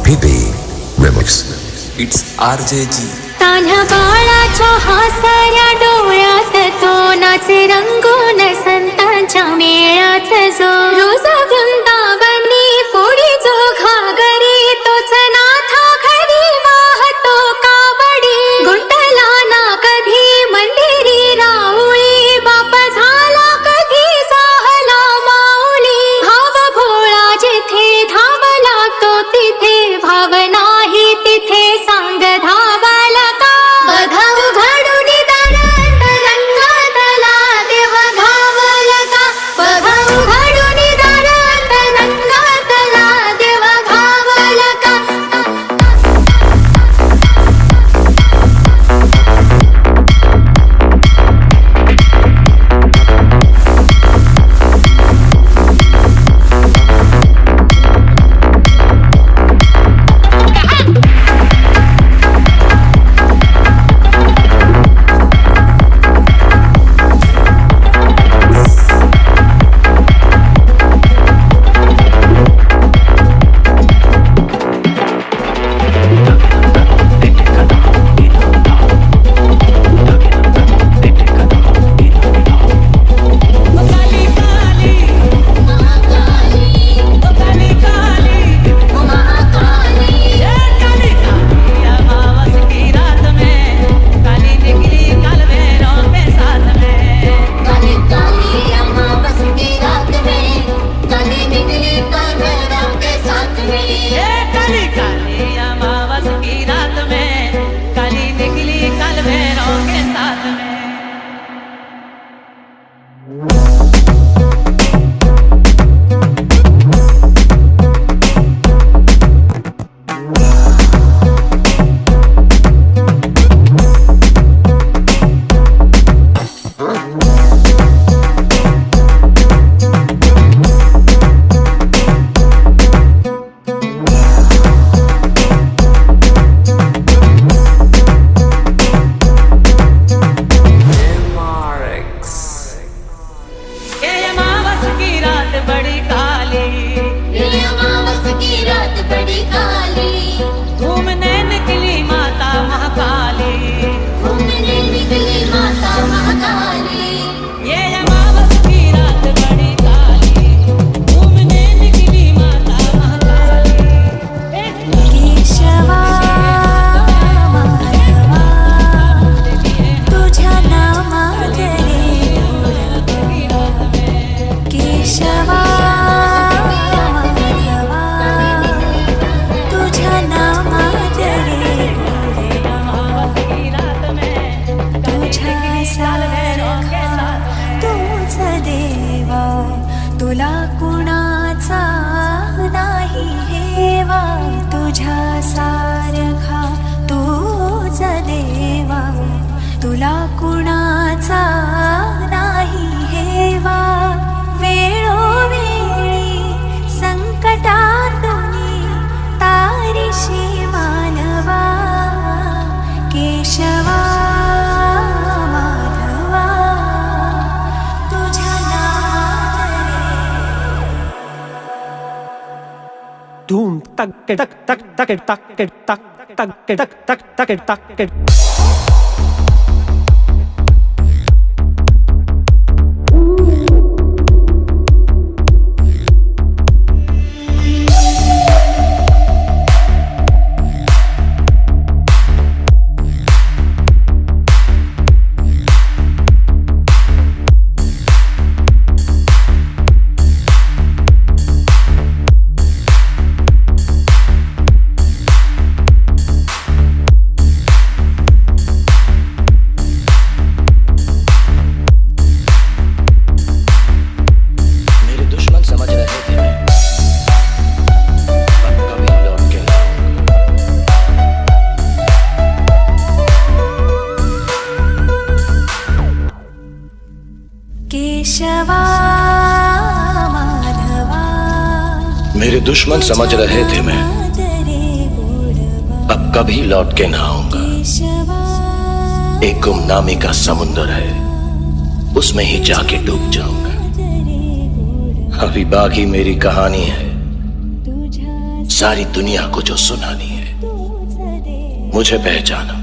PP Remix. It's RJG. तान्ह्या बाळाच्या हासऱ्या डोळ्यात तो नाचे रंगून संतांच्या मेळ्यात जो रोज वृंदावनी फोडी जो घागरी तोच नाथा घरी वाहतो कावडी गुंतला ना कधी मंदिरी राऊळी बाप झाला कधी साहला माऊली भाव भोळा जिथे धावला तो तिथे भाव नाही तिथे सांग धावला का बघा उघडून दारात रंगातला देव घावला का बघा उघडून दारात रंगातला देव घावला का तुला कुणाचा नाही हेवा तुझ्या सारखा तूच देवा तुला कुणाचा नाही हेवा वेळोवेळी संकटातून तारीशी मानवा केशवा Doom tak tak tak tak tak tak tak tak tak tak tak tak. मेरे दुश्मन समझ रहे थे मैं अब कभी लौट के ना आऊंगा। एक गुमनामी का समुंदर है, उसमें ही जाके डूब जाऊंगा। अभी बाकी मेरी कहानी है, सारी दुनिया को जो सुनानी है। मुझे पहचाना,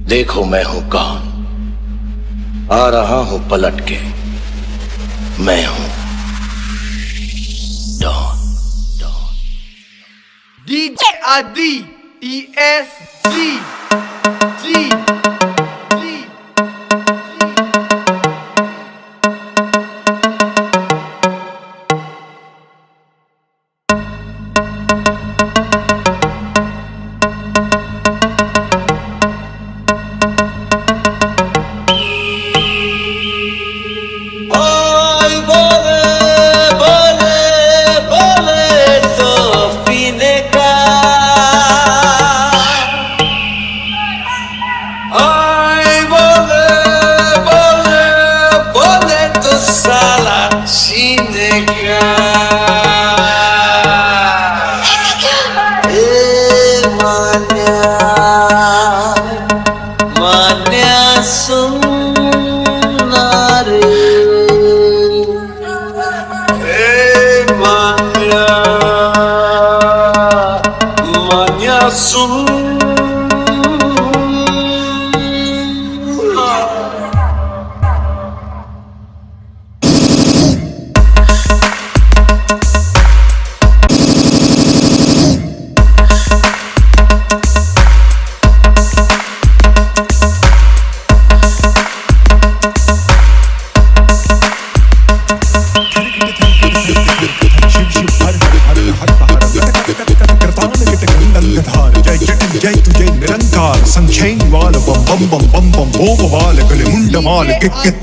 देखो मैं हूं कौन, आ रहा हूं पलट के, मैं हूं Don. DJ Adi ESG G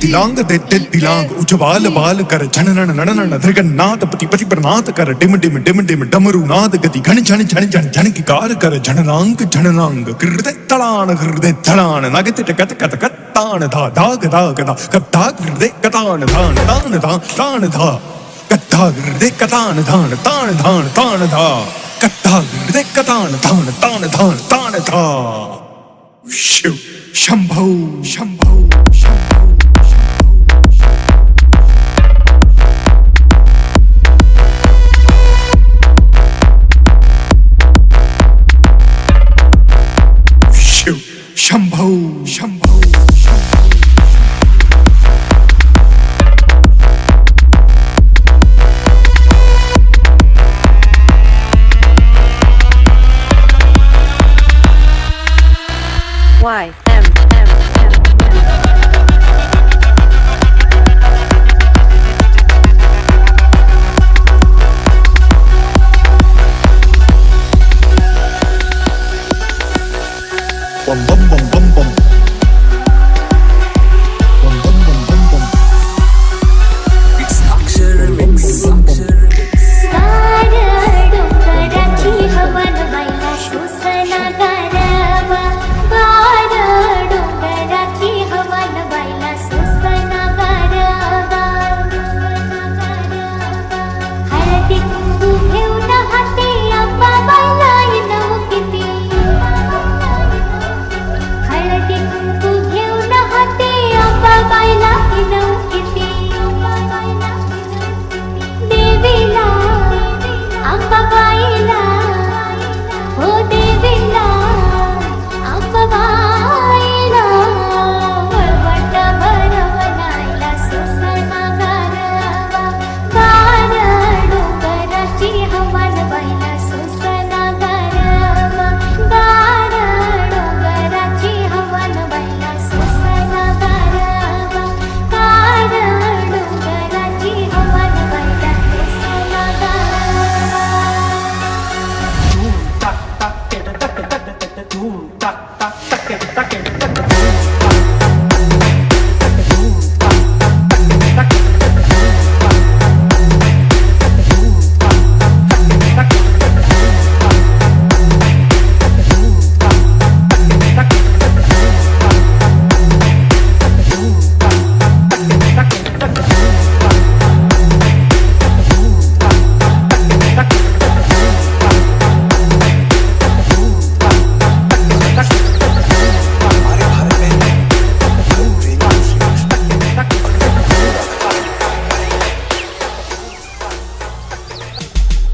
तिलांग दे तिलांग उजवाल बाल कर झनन ननन धृगन्नाथ पति पति प्रनाथ कर डिम डिम डिम डिम डमरू नाद गति घन झन झन झन झन की कार कर झननांग झननांग हृदय तलान नगति कत कत कत्तान धा दाग दाग दा कत्ता हृदय कतान धान तान धा तान धा कत्ता हृदय कतान धान तान धान तान धा कत्ता हृदय कतान धान तान धान तान धा Shiv Shambho Shambho Shambho Shambho bum bum bum bum bum bum bum bum bum bum. It's Akshar Remix. डोंगराची हवन बायला श्वसन करावा बार डोंगराची हवन बायला श्वसन करावा हळदी कुंकू घेऊन हाती आंबा बायला येऊ किती हळदी कुंकू घेऊन हाती आंबा बायला येऊ किती देवीला अंबाबाईला हो देवीला अंबाबाईला वळवट भरवणायला सुसमा गारवा गार डोंगराची हवन बाईला सुसना गारवा गार डोंगराची हवन बाईला सुसना गारवा गार डोंगराची हवन बाईला सुसना गारवा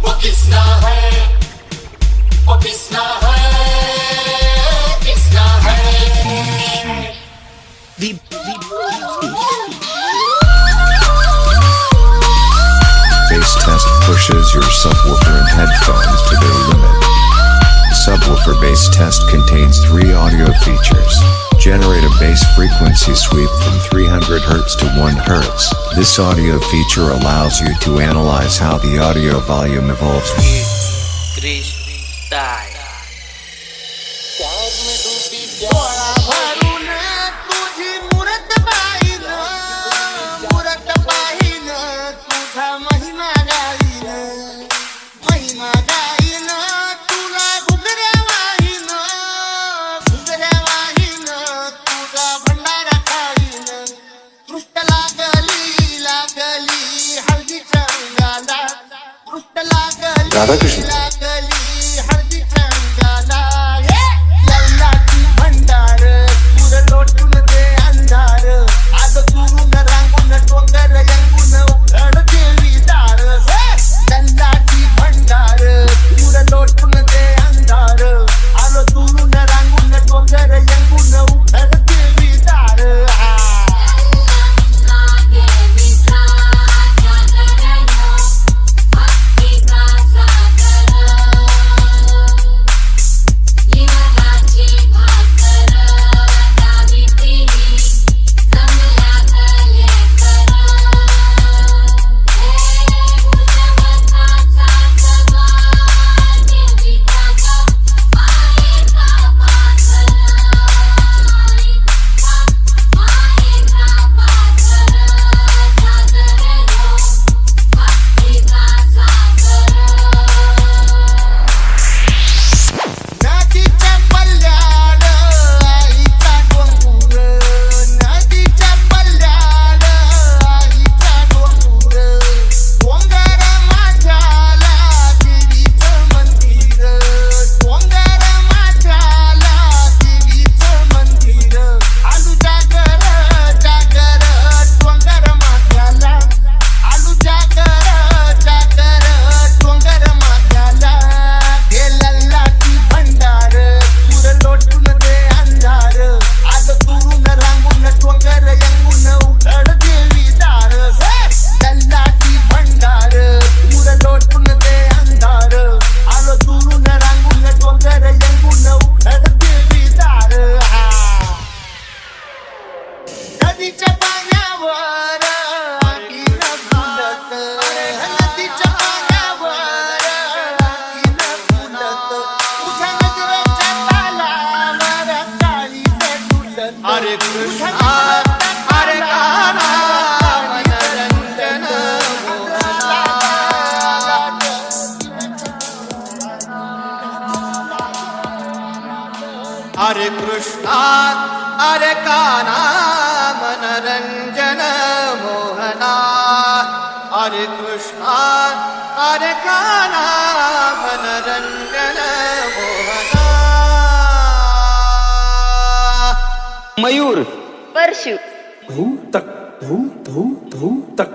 वो किसना है Bass test pushes your subwoofer and headphones to their limit. Subwoofer bass test contains 3 audio features. Generate a bass frequency sweep from 300 Hz to 1 Hz. This audio feature allows you to analyze how the audio volume evolves. Radha Krishna हरे कृष्ण हरे कान्हा मनरंजन हरे कृष्ण हरे कान्हा मनरंजन मोहना हरे कृष्ण हरे कान्हा मनरंजन मोहना मयूर परशु धूम तक धूम धूम धूम तक